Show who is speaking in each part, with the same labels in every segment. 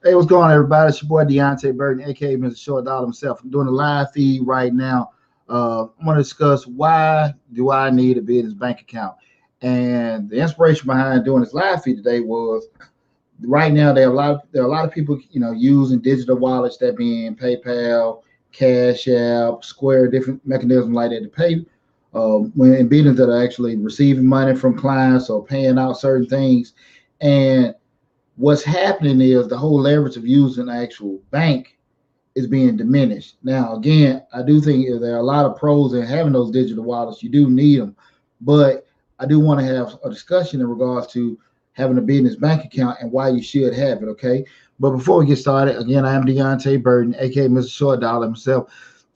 Speaker 1: Hey, what's going on, everybody? It's your boy Deonte Burden, aka Mr. Short Dollar himself. I'm doing a live feed right now. I'm going to discuss why do I need a business bank account. And the inspiration behind doing this live feed today was right now there are a lot of people using digital wallets, that being PayPal, Cash App, Square, different mechanisms like that to pay when in business that are actually receiving money from clients or paying out certain things. And what's happening is the whole leverage of using an actual bank is being diminished. Now, again, I do think there are a lot of pros in having those digital wallets. You do need them, but I do want to have a discussion in regards to having a business bank account and why you should have it. Okay, but before we get started, again, I am Deonte Burden, aka Mr. Short Dollar himself.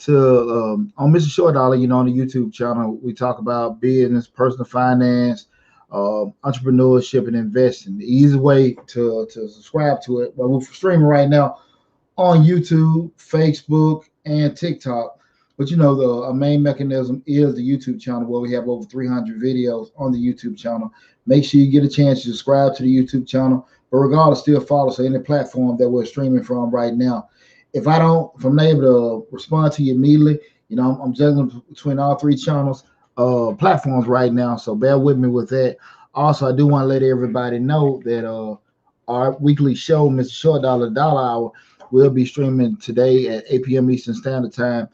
Speaker 1: On Mr. Short Dollar, on the YouTube channel, we talk about business, personal finance, entrepreneurship, and investing. The easy way to subscribe to it. Well, we're streaming right now on YouTube, Facebook, and TikTok. But the main mechanism is the YouTube channel, where we have over 300 videos on the YouTube channel. Make sure you get a chance to subscribe to the YouTube channel. But regardless, still follow us on any platform that we're streaming from right now. If I'm not able to respond to you immediately, I'm juggling between all three channels, platforms right now. So bear with me with that. Also, I do want to let everybody know that our weekly show, Mr. Short Dollar Dollar Hour, will be streaming today at 8 p.m. Eastern Standard Time.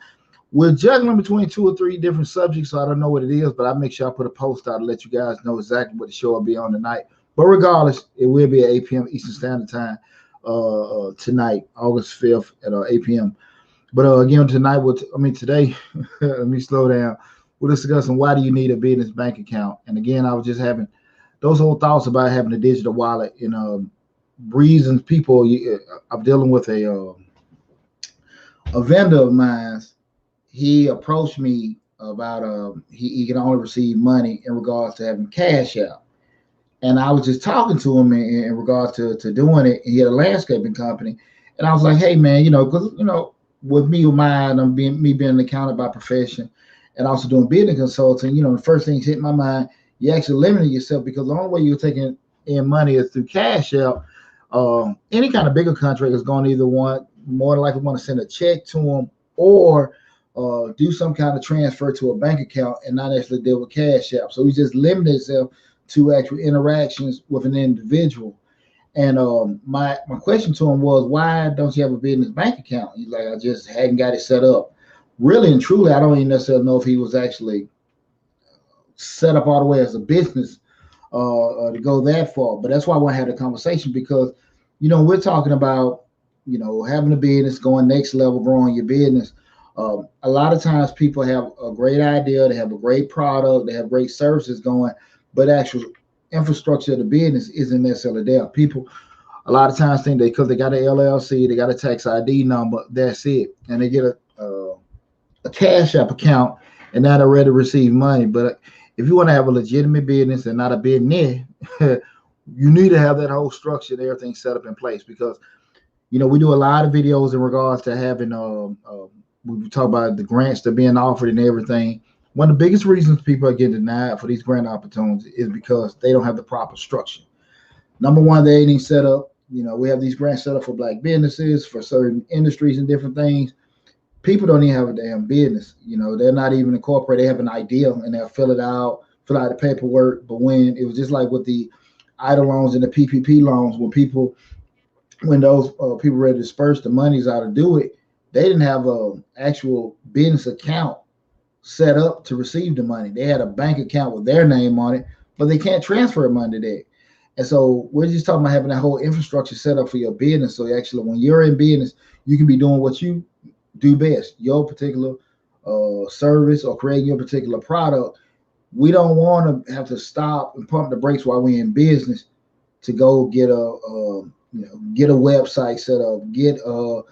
Speaker 1: We're juggling between 2 or 3 different subjects, so I don't know what it is, but I make sure I put a post out to let you guys know exactly what the show will be on tonight. But regardless, it will be at 8 p.m. Eastern Standard Time tonight, August 5th at 8 p.m. But again, today, let me slow down. We're discussing why do you need a business bank account. And again, I was just having those whole thoughts about having a digital wallet and reasons people. I'm dealing with a vendor of mine. He approached me about he can only receive money in regards to having Cash App. And I was just talking to him in regards to doing it. He had a landscaping company. And I was like, hey, man, because, with mine, being an accountant by profession and also doing business consulting, the first thing hit my mind, you actually limiting yourself, because the only way you're taking in money is through Cash App. Any kind of bigger contract is going to either more than likely want to send a check to them or do some kind of transfer to a bank account and not actually deal with Cash App. So he just limited himself to actual interactions with an individual. And my question to him was, why don't you have a business bank account? He's like, I just hadn't got it set up. Really and truly, I don't even necessarily know if he was actually set up all the way as a business to go that far. But that's why I want to have the conversation, because, we're talking about, having a business, going next level, growing your business. A lot of times people have a great idea, they have a great product, they have great services going, but actual infrastructure of the business isn't necessarily there. People a lot of times think because they got an LLC, they got a tax ID number, that's it, and they get a Cash App account and now they're ready to receive money. But if you want to have a legitimate business and not a business, you need to have that whole structure and everything set up in place, because we do a lot of videos in regards to having we talk about the grants that are being offered and everything. One of the biggest reasons people are getting denied for these grant opportunities is because they don't have the proper structure. Number one, they ain't even set up. We have these grants set up for Black businesses, for certain industries and different things. People don't even have a damn business. They're not even incorporated. They have an idea and they'll fill out the paperwork. But when it was just like with the idle loans and the PPP loans, when those people ready to disperse the monies out to do it, they didn't have a actual business account set up to receive the money. They had a bank account with their name on it, but they can't transfer money there. And so we're just talking about having that whole infrastructure set up for your business. So actually, when you're in business, you can be doing what you do best, your particular service or creating your particular product. We don't want to have to stop and pump the brakes while we're in business to go get get a website set up, get a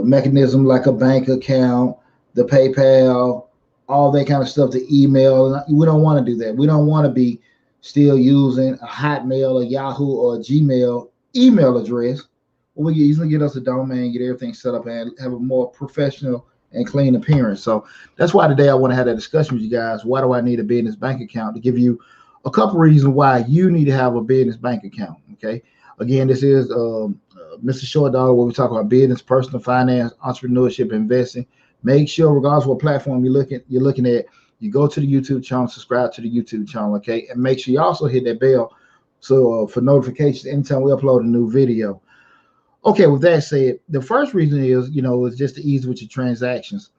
Speaker 1: mechanism like a bank account, the PayPal, all that kind of stuff, the email. We don't want to do that. We don't want to be still using a Hotmail, a Yahoo, or a Gmail email address. We can easily get us a domain, get everything set up, and have a more professional and clean appearance. So that's why today I want to have that discussion with you guys. Why do I need a business bank account? To give you a couple reasons why you need to have a business bank account. Okay. Again, this is Mr. Short Dollar, where we talk about business, personal finance, entrepreneurship, investing. Make sure, regardless of what platform you're looking at, you go to the YouTube channel, subscribe to the YouTube channel, okay? And make sure you also hit that bell for notifications anytime we upload a new video. Okay, with that said, the first reason is, is just to ease with your transactions.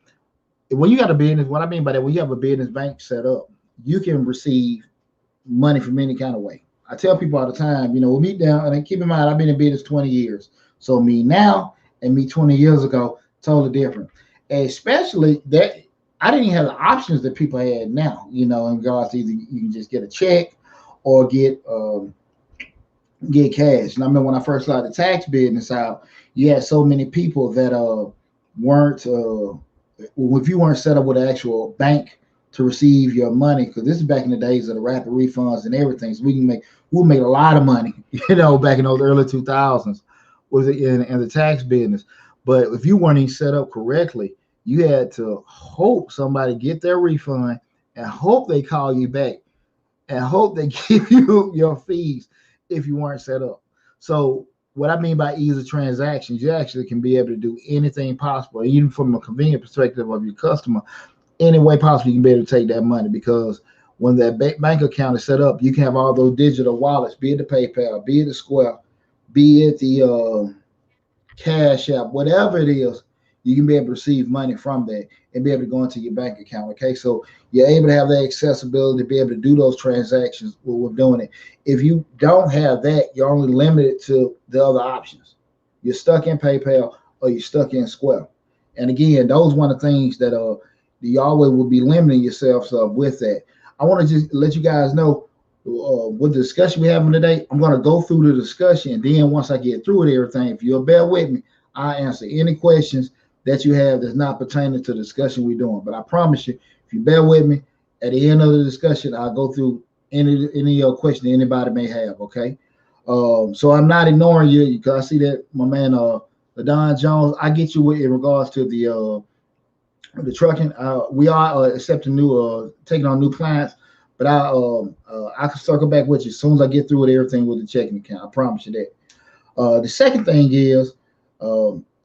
Speaker 1: When you got a business, what I mean by that, when you have a business bank set up, you can receive money from any kind of way. I tell people all the time, me down, and keep in mind, I've been in business 20 years. So me now and me 20 years ago, totally different. And especially that I didn't even have the options that people had now, in regards to either you can just get a check or get cash. And I remember when I first started the tax business out, you had so many people that weren't if you weren't set up with an actual bank to receive your money, because this is back in the days of the rapid refunds and everything. So we'll make a lot of money, back in those early 2000s was in the tax business. But if you weren't even set up correctly, you had to hope somebody get their refund and hope they call you back and hope they give you your fees if you weren't set up. So what I mean by ease of transactions, you actually can be able to do anything possible, even from a convenient perspective of your customer, any way possible you can be able to take that money, because when that bank account is set up, you can have all those digital wallets, be it the PayPal, be it the Square, be it the Cash App, whatever it is, you can be able to receive money from that and be able to go into your bank account. Okay, so you're able to have that accessibility to be able to do those transactions while we're doing it. If you don't have that, you're only limited to the other options. You're stuck in PayPal or you're stuck in Square. And again, those one of the things that you always will be limiting yourselves with that. I want to just let you guys know with the discussion we're having today. I'm going to go through the discussion, and then once I get through with everything, if you'll bear with me, I'll answer any questions that you have that's not pertaining to the discussion we're doing. But I promise you, if you bear with me, at the end of the discussion, I'll go through any question anybody may have. Okay. So I'm not ignoring you, because I see that my man Don Jones, I get you with in regards to the trucking. We are accepting taking on new clients, but I can circle back with you as soon as I get through with everything with the checking account. I promise you that. The second thing is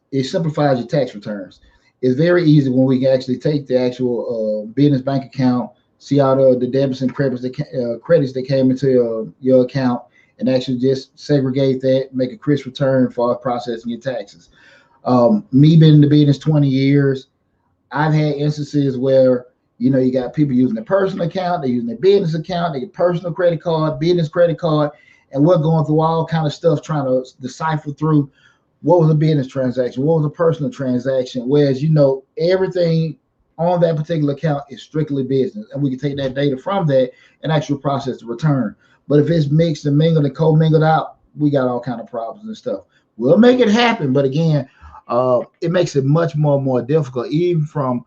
Speaker 1: it simplifies your tax returns. It's very easy when we can actually take the actual business bank account, see all the debits and credits that came into your account, and actually just segregate that, make a crisp return for processing your taxes. Me being in the business 20 years, I've had instances where, you got people using their personal account, they're using their business account, their personal credit card, business credit card, and we're going through all kind of stuff trying to decipher through what was a business transaction, what was a personal transaction, whereas, everything on that particular account is strictly business, and we can take that data from that and actually process the return. But if it's mixed and mingled and co-mingled out, we got all kind of problems and stuff. We'll make it happen, but again, it makes it much more difficult, even from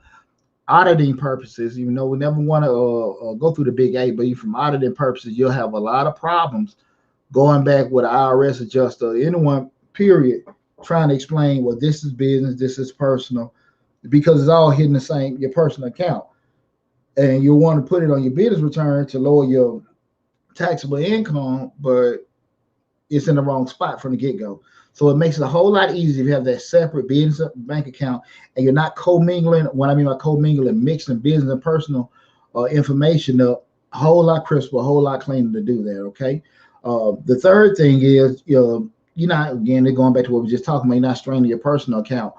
Speaker 1: auditing purposes. Even though we never want to go through the big A, but even from auditing purposes, you'll have a lot of problems going back with an IRS adjuster, anyone, period, trying to explain, well, this is business, this is personal, because it's all hitting your personal account. And you'll want to put it on your business return to lower your taxable income, but it's in the wrong spot from the get-go. So it makes it a whole lot easier if you have that separate business bank account and you're not commingling. What I mean by commingling, mixing business and personal information up. A whole lot crisper, a whole lot cleaner to do that. Okay. The third thing is, you're not, again, they're going back to what we were just talking about. You're not straining your personal account.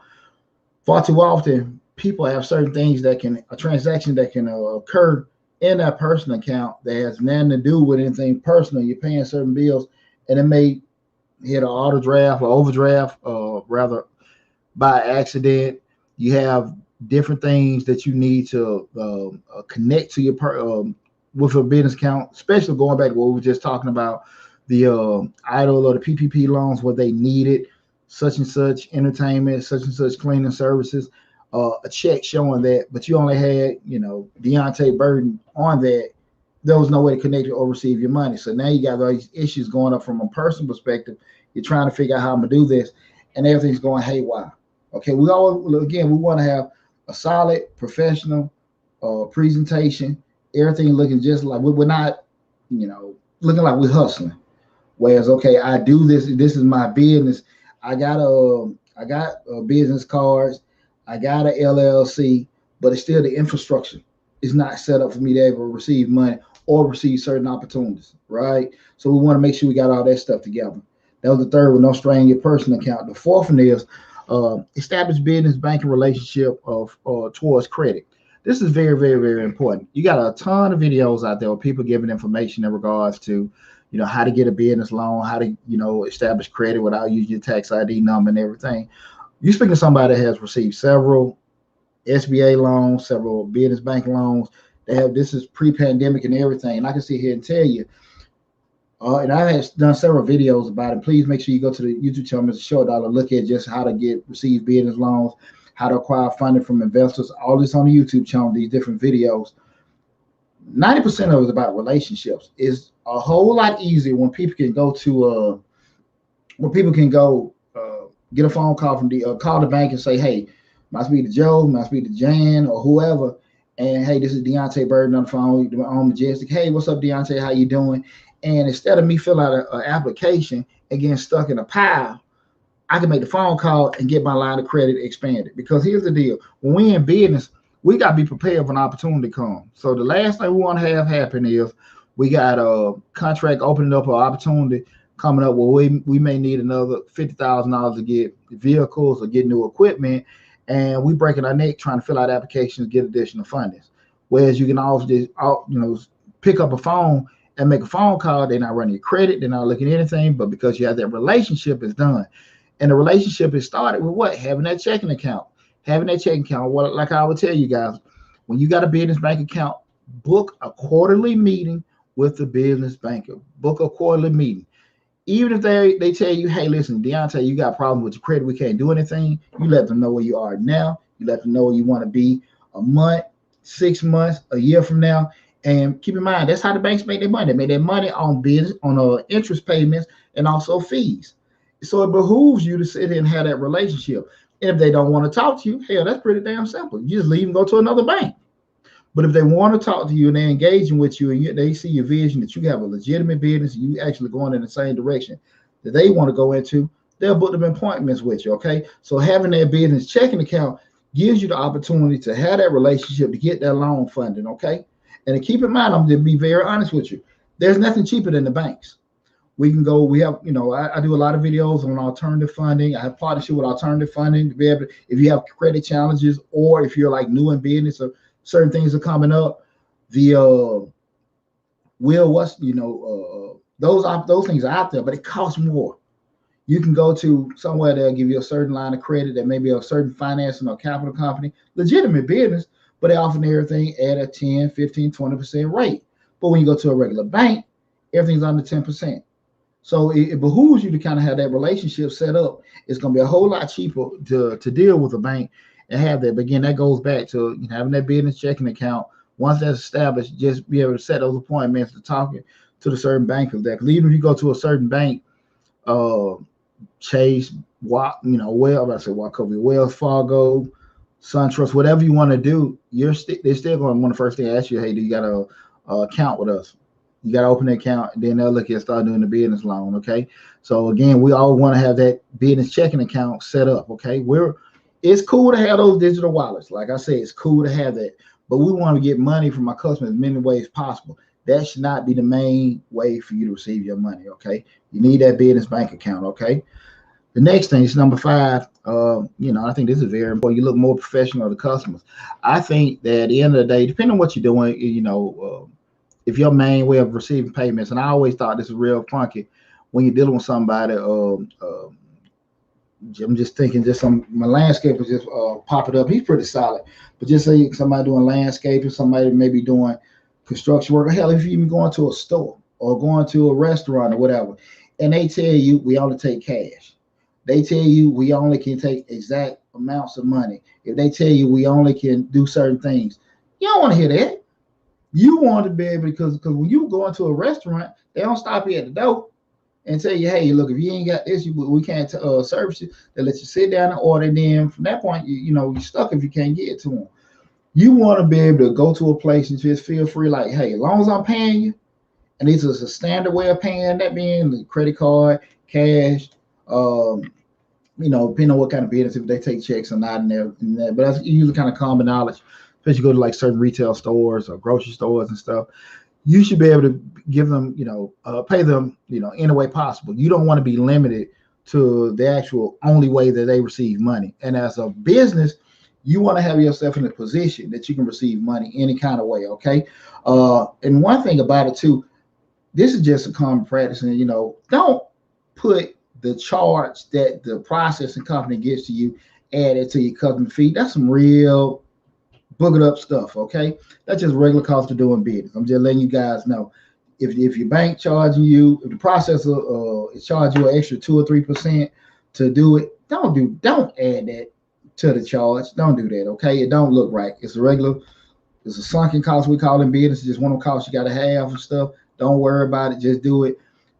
Speaker 1: Far too often, people have certain things that can, a transaction that can occur in that personal account that has nothing to do with anything personal. You're paying certain bills, and it may hit an auto draft or overdraft, rather by accident. You have different things that you need to connect to your with a business account, especially going back to what we were just talking about, the idle or the PPP loans where they needed such and such entertainment, such and such cleaning services, a check showing that, but you only had, Deonte Burden on that. There was no way to connect or receive your money. So now you got all these issues going up from a personal perspective. You're trying to figure out how I'm gonna do this, and everything's going haywire. Okay, we want to have a solid professional presentation. Everything looking just like we're not, looking like we're hustling. Whereas, okay, I do this. This is my business. I got business cards. I got a LLC, but it's still the infrastructure is not set up for me to ever receive money or receive certain opportunities, right? So we want to make sure we got all that stuff together. That was the third one, no strain your personal account. The fourth one is establish business banking relationship of towards credit. This is very, very, very important. You got a ton of videos out there with people giving information in regards to, how to get a business loan, how to, establish credit without using your tax ID number and everything. You speaking to somebody that has received several SBA loans, several business bank loans. This is pre-pandemic and everything. And I can sit here and tell you, and I have done several videos about it. Please make sure you go to the YouTube channel, Mr. Short Dollar, look at just how to receive business loans, how to acquire funding from investors. All this on the YouTube channel, these different videos. 90% of it is about relationships. It's a whole lot easier when people can go to get a phone call from call the bank and say, hey, must be to Joe, must be to Jan or whoever, and hey, this is Deonte Burden on the phone, on Majestic. Hey, what's up, Deonte? How you doing? And instead of me filling out an application and getting stuck in a pile, I can make the phone call and get my line of credit expanded. Because here's the deal: when we in business, we got to be prepared for an opportunity to come. So the last thing we want to have happen is we got a contract opening up, an opportunity coming up where we may need another $50,000 to get vehicles or get new equipment, and we breaking our neck trying to fill out applications, get additional funding. Whereas you can also just, pick up a phone and make a phone call. They're not running your credit, they're not looking at anything, but because you have that relationship, is done. And the relationship is started with what? Having that checking account. Having that checking account. Well, like I would tell you guys, when you got a business bank account, book a quarterly meeting with the business banker. Book a quarterly meeting. Even if they tell you, hey, listen, Deonte, you got a problem with your credit, we can't do anything. You let them know where you are now. You let them know where you want to be a month, 6 months, a year from now. And keep in mind, that's how the banks make their money. They make their money on business, on interest payments, and also fees. So it behooves you to sit here and have that relationship. And if they don't want to talk to you, hell, that's pretty damn simple. You just leave and go to another bank. But if they want to talk to you and they're engaging with you and they see your vision that you have a legitimate business, you actually going in the same direction that they want to go into, they'll book them appointments with you, okay? So having that business checking account gives you the opportunity to have that relationship to get that loan funding, okay? And to keep in mind, I'm going to be very honest with you, there's nothing cheaper than the banks. We can go, we have, I do a lot of videos on alternative funding. I have partnership with alternative funding to be able to, if you have credit challenges or if you're like new in business or certain things are coming up, the those things are out there, but it costs more. You can go to somewhere they'll give you a certain line of credit that may be a certain financing or capital company, legitimate business, but they offer everything at a 10, 15, 20% rate. But when you go to a regular bank, everything's under 10%. So it behooves you to kind of have that relationship set up. It's going to be a whole lot cheaper to deal with a bank and have that. But again, that goes back to having that business checking account. Once that's established, just be able to set those appointments to talking to the certain bankers there. Because even if you go to a certain bank, Chase, Wells Fargo, SunTrust, whatever you want to do, they're still going to want to first thing ask you, hey, do you got a account with us? You got to open the account, and then they'll look at start doing the business loan. Okay. So again, we all want to have that business checking account set up. Okay. It's cool to have those digital wallets. Like I said, it's cool to have that, but we want to get money from our customers in many ways possible. That should not be the main way for you to receive your money. Okay. You need that business bank account. Okay. The next thing is number five. I think this is very important. You look more professional to customers. I think that at the end of the day, depending on what you're doing, if your main way of receiving payments, and I always thought this was real funky when you're dealing with somebody. I'm just thinking, my landscaper just popping up. He's pretty solid, but just say somebody doing landscaping, somebody maybe doing construction work, or hell, if you even going to a store or going to a restaurant or whatever, and they tell you we only take cash. They tell you we only can take exact amounts of money. If they tell you we only can do certain things, you don't want to hear that. You want to be able, because when you go into a restaurant, they don't stop you at the door and tell you, hey, look, if you ain't got this, we can't service you. They let you sit down and order. And then from that point, you're stuck if you can't get to them. You want to be able to go to a place and just feel free, like, hey, as long as I'm paying you, and this is a standard way of paying, that being the credit card, cash, depending on what kind of business, if they take checks or not, and that. But that's usually kind of common knowledge, especially you go to like certain retail stores or grocery stores and stuff. You should be able to give them, pay them, any way possible. You don't want to be limited to the actual only way that they receive money. And as a business, you want to have yourself in a position that you can receive money any kind of way. Okay. And one thing about it too, this is just a common practice, and don't put the charge that the processing company gives to you added to your customer fee. That's some real boogered up stuff. Okay, that's just regular cost of doing business. I'm just letting you guys know. If your bank charging you, if the processor is charging you an extra 2 or 3% to do it, don't add that to the charge. Don't do that. Okay, it don't look right. It's a sunken cost, we call in business. It's just one of the costs you got to have and stuff. Don't worry about it. Just do it.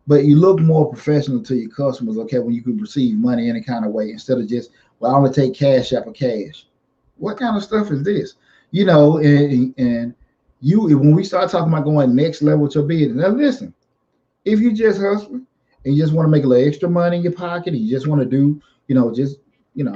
Speaker 1: But you look more professional to your customers, okay, when you can receive money any kind of way, instead of just, well, I only take cash after cash. What kind of stuff is this? And when we start talking about going next level with your business, now listen, if you just hustling and you just want to make a little extra money in your pocket, and you just want to do,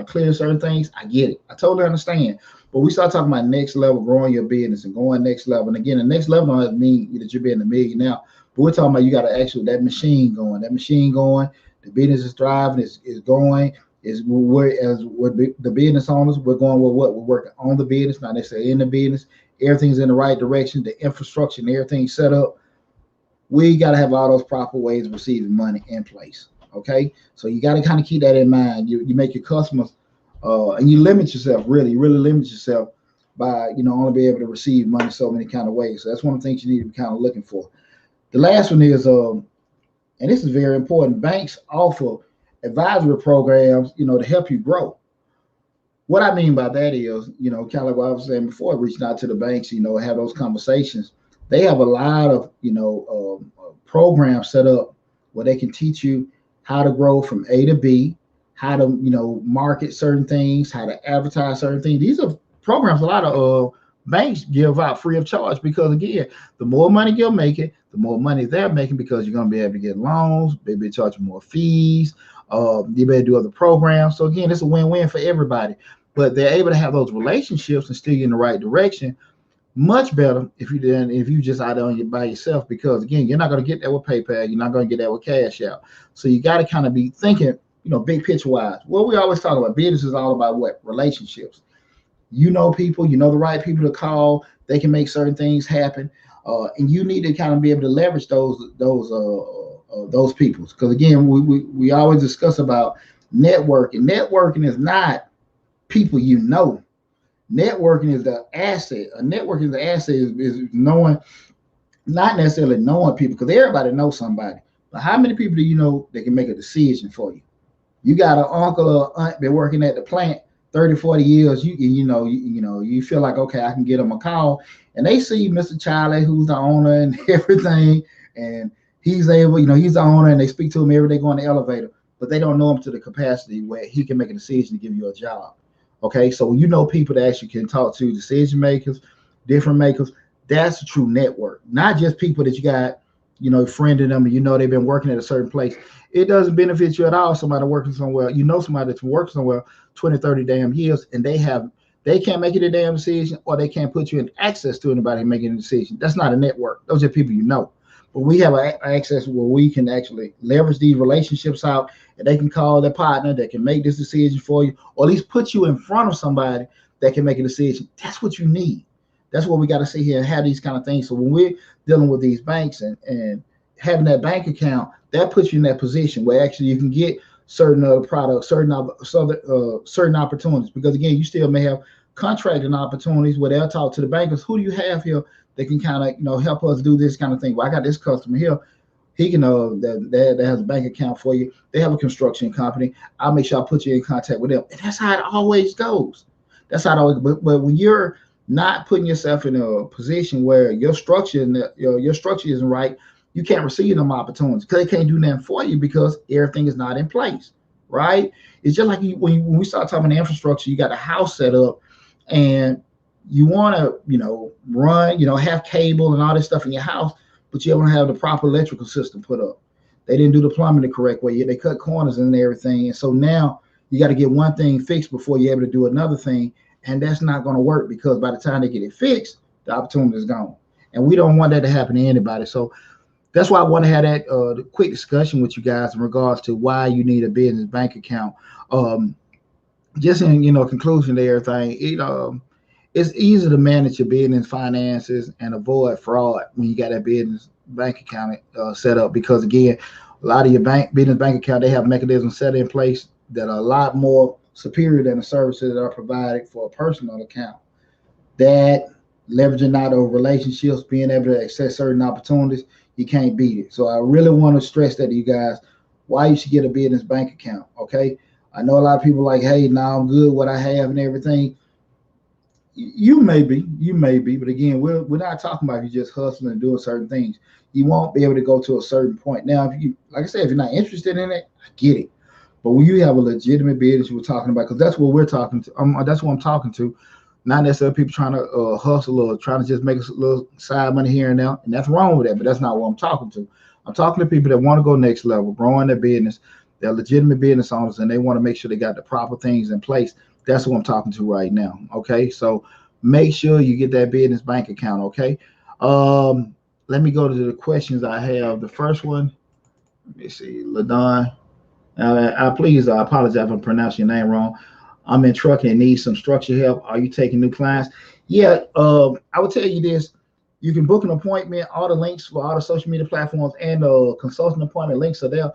Speaker 1: clear certain things, I get it. I totally understand. But we start talking about next level, growing your business and going next level. And again, the next level doesn't mean that you're being a millionaire. But we're talking about you got to actually that machine going, the business is thriving, is going, the business owners, we're going with what? We're working on the business, not necessarily in the business. Everything's in the right direction, the infrastructure and everything's set up. We got to have all those proper ways of receiving money in place. Okay. So you got to kind of keep that in mind. You make your customers, and you limit yourself, really limit yourself by, only be able to receive money so many kind of ways. So that's one of the things you need to be kind of looking for. The last one is, and this is very important, banks offer advisory programs, to help you grow. What I mean by that is, kind of like what I was saying before, reaching out to the banks, have those conversations. They have a lot of, programs set up where they can teach you how to grow from A to B, how to, market certain things, how to advertise certain things. These are programs a lot of banks give out free of charge, because again, the more money you're making, the more money they're making, because you're going to be able to get loans, maybe charge more fees, you better do other programs. So again, it's a win-win for everybody, but they're able to have those relationships and steer you in the right direction much better if you just out there by yourself, because again, you're not going to get that with PayPal, you're not going to get that with Cash Out. So you got to kind of be thinking, big picture wise. Well, we always talk about business is all about what? Relationships. People, the right people to call. They can make certain things happen, and you need to kind of be able to leverage those people. Because again, we always discuss about networking. Networking is not people Networking is the asset. A networking is the asset is knowing, not necessarily knowing people, because everybody knows somebody. But how many people do you know that can make a decision for you? You got an uncle or aunt been working at the plant 30, 40 years, you feel like, okay, I can get them a call, and they see Mr. Charlie, who's the owner and everything, and he's able, he's the owner, and they speak to him every day going the elevator, but they don't know him to the capacity where he can make a decision to give you a job. Okay, so people that actually can talk to decision makers, different makers, that's a true network, not just people that you got friending them, and they've been working at a certain place. It doesn't benefit you at all. Somebody working somewhere, somebody that's worked somewhere 20, 30 damn years, and they can't make it a damn decision, or they can't put you in access to anybody making a decision. That's not a network. Those are people But we have access where we can actually leverage these relationships out, and they can call their partner that can make this decision for you, or at least put you in front of somebody that can make a decision. That's what you need. That's what we got to sit here and have these kind of things. So when we're dealing with these banks and having that bank account, that puts you in that position where actually you can get certain products, certain opportunities. Because again, you still may have contracting opportunities where they'll talk to the bankers. Who do you have here that can kind of help us do this kind of thing? Well, I got this customer here. He can that has a bank account for you. They have a construction company. I'll make sure I put you in contact with them. And that's how it always goes. That's how it always. But when you're not putting yourself in a position where your structure isn't right, you can't receive them opportunities because they can't do nothing for you because everything is not in place, right? It's just like when we start talking about infrastructure, you got a house set up, and you want to run, have cable and all this stuff in your house, but you don't have the proper electrical system put up. They didn't do the plumbing the correct way. They cut corners and everything, and so now you got to get one thing fixed before you're able to do another thing. And that's not going to work because by the time they get it fixed, the opportunity is gone. And we don't want that to happen to anybody. So that's why I want to have that quick discussion with you guys in regards to why you need a business bank account. Just in conclusion to everything, it's easy to manage your business finances and avoid fraud when you got that business bank account set up. Because again, a lot of your business bank account, they have mechanisms set in place that are a lot more superior than the services that are provided for a personal account. That leveraging out of relationships, being able to access certain opportunities, you can't beat it. So I really want to stress that to you guys, why you should get a business bank account. Okay, I know a lot of people like, hey, now I'm good what I have and everything. You may be, but again, we're not talking about you just hustling and doing certain things. You won't be able to go to a certain point. Now, if you, like I said, if you're not interested in it, I get it. But when you have a legitimate business, we're talking about, because that's what we're talking to. That's what I'm talking to. Not necessarily people trying to hustle or trying to just make a little side money here and there. And that's wrong with that, but that's not what I'm talking to. I'm talking to people that want to go next level, growing their business. They're legitimate business owners, and they want to make sure they got the proper things in place. That's what I'm talking to right now. Okay, so make sure you get that business bank account. Okay, let me go to the questions I have. The first one, let me see, Ladon. I apologize if I'm pronouncing your name wrong. I'm in trucking and need some structure help. Are you taking new clients? Yeah, I would tell you this. You can book an appointment. All the links for all the social media platforms and consulting appointment links are there.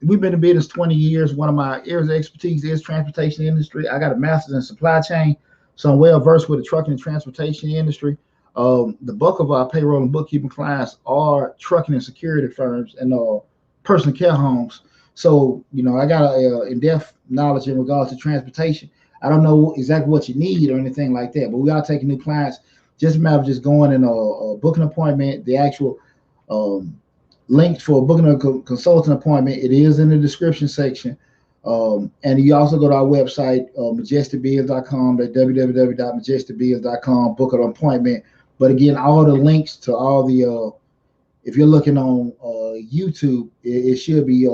Speaker 1: We've been in business 20 years. One of my areas of expertise is transportation industry. I got a master's in supply chain, so I'm well versed with the trucking and transportation industry. The bulk of our payroll and bookkeeping clients are trucking and security firms and personal care homes. So, I got a in-depth knowledge in regards to transportation. I don't know exactly what you need or anything like that, but we are taking new clients. Just a matter of just going and booking an appointment. The actual link for booking a consulting appointment, it is in the description section. And you also go to our website, majesticbiz.com, that's www.majesticbiz.com, book an appointment. But again, all the links to all the if you're looking on YouTube, it should be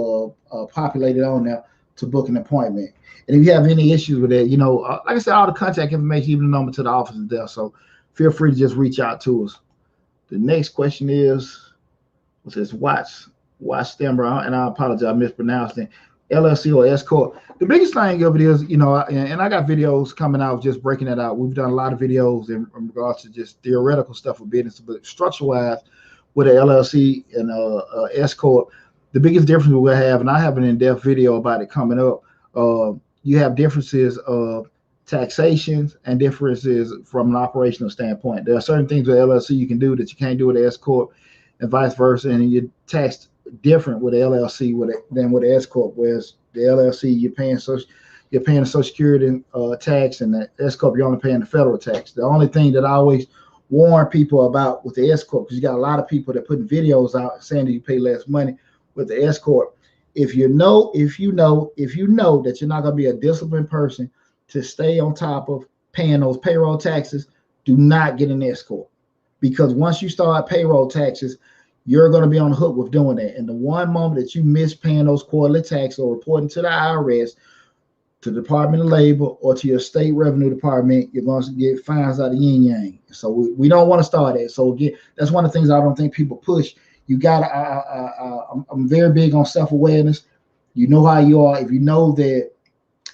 Speaker 1: populated on there to book an appointment. And if you have any issues with that, like I said, all the contact information, even the number to the office is there. So feel free to just reach out to us. The next question is, it says Watts Stemmer, and I apologize, I mispronounced it. LLC or S Corp. The biggest thing of it is, and I got videos coming out just breaking that out. We've done a lot of videos in regards to just theoretical stuff of business, but structure-wise, with an LLC and S Corp, the biggest difference we'll have, and I have an in-depth video about it coming up. You have differences of taxations and differences from an operational standpoint. There are certain things with LLC you can do that you can't do with S Corp, and vice versa, and you're taxed different with the LLC than with the S Corp. Whereas the LLC, you're paying the Social Security tax, and the S Corp, you're only paying the federal tax. The only thing that I always warn people about with the S Corp, because you got a lot of people that putting videos out saying that you pay less money with the S Corp. If you know that you're not going to be a disciplined person to stay on top of paying those payroll taxes, do not get an S Corp. Because once you start payroll taxes, you're going to be on the hook with doing that. And the one moment that you miss paying those quarterly taxes or reporting to the IRS, to the Department of Labor, or to your state revenue department, you're going to get fines out of yin yang. So we don't want to start that. So again, that's one of the things I don't think people push. You got to, I'm very big on self-awareness. You know how you are. If you know that,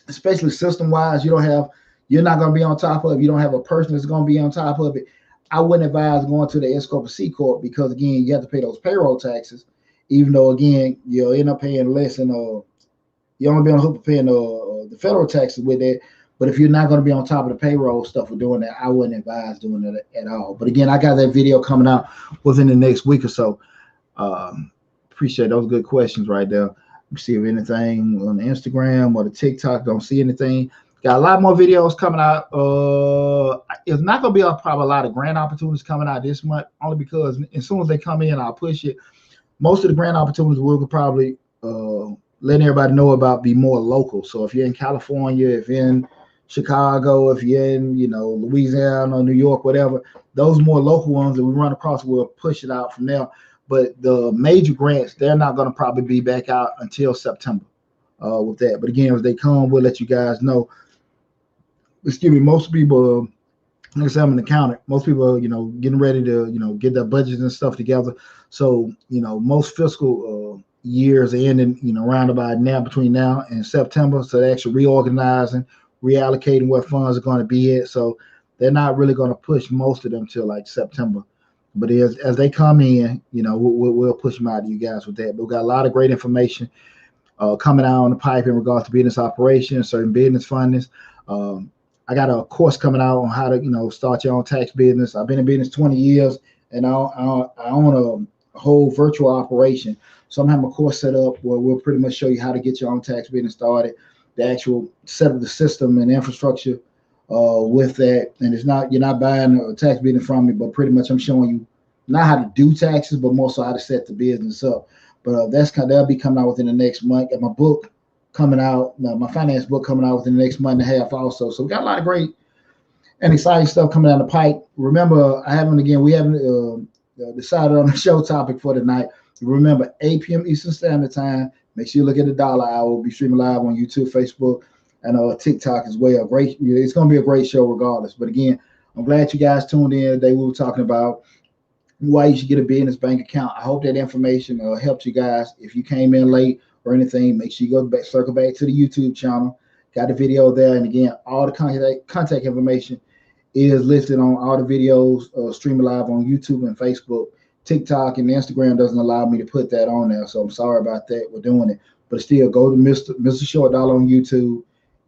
Speaker 1: especially system-wise, you're not going to be on top of it. You don't have a person that's going to be on top of it. I wouldn't advise going to the S Corp or C Corp, because again, you have to pay those payroll taxes, even though again, you'll end up paying less than you only be on the hook for paying the federal taxes with that. But if you're not going to be on top of the payroll stuff for doing that, I wouldn't advise doing it at all. But again, I got that video coming out within the next week or so. Appreciate those good questions right there. See if anything on the Instagram or the TikTok. Don't see anything. Got a lot more videos coming out. It's not going to be probably a lot of grant opportunities coming out this month, only because as soon as they come in, I'll push it. Most of the grant opportunities we'll probably letting everybody know about be more local. So if you're in California, if you're in Chicago, if you're in Louisiana or New York, whatever, those more local ones that we run across, we'll push it out from there. But the major grants, they're not going to probably be back out until September with that. But again, as they come, we'll let you guys know. Excuse me, most people, like I said, I'm an accountant. Most people, getting ready to, get their budgets and stuff together. So, most fiscal years are ending, around about now, between now and September. So they're actually reorganizing, reallocating what funds are going to be at. So they're not really going to push most of them till like September. But as they come in, we'll push them out to you guys with that. But we've got a lot of great information coming out on the pipe in regards to business operations, certain business fundings. I got a course coming out on how to, start your own tax business. I've been in business 20 years, and I own a whole virtual operation. So I'm having a course set up where we'll pretty much show you how to get your own tax business started, the actual set of the system and infrastructure with that. And you're not buying a tax business from me, but pretty much I'm showing you not how to do taxes, but more so how to set the business up. But that'll be coming out within the next month. Got my book coming out, my finance book coming out within the next month and a half also. So we got a lot of great and exciting stuff coming down the pipe. Remember, we haven't decided on the show topic for tonight. Remember, 8 p.m. Eastern Standard Time. Make sure you look at the dollar hour. We'll be streaming live on YouTube, Facebook, and TikTok as well. It's going to be a great show regardless. But again, I'm glad you guys tuned in today. We were talking about why you should get a business bank account. I hope that information helped you guys. If you came in late or anything, make sure you go back, circle back to the YouTube channel. Got the video there. And again, all the contact information is listed on all the videos streaming live on YouTube and Facebook. TikTok and Instagram doesn't allow me to put that on there, so I'm sorry about that. We're doing it, but still, go to Mr. Short Dollar on YouTube.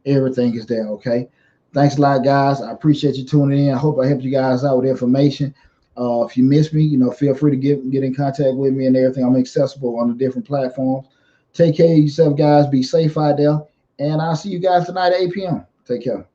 Speaker 1: Everything is there. Okay. Thanks a lot, guys. I appreciate you tuning in. I hope I helped you guys out with information. If you miss me, feel free to get in contact with me and everything. I'm accessible on the different platforms. Take care of yourself, guys. Be safe out there, and I'll see you guys tonight at 8 p.m. Take care.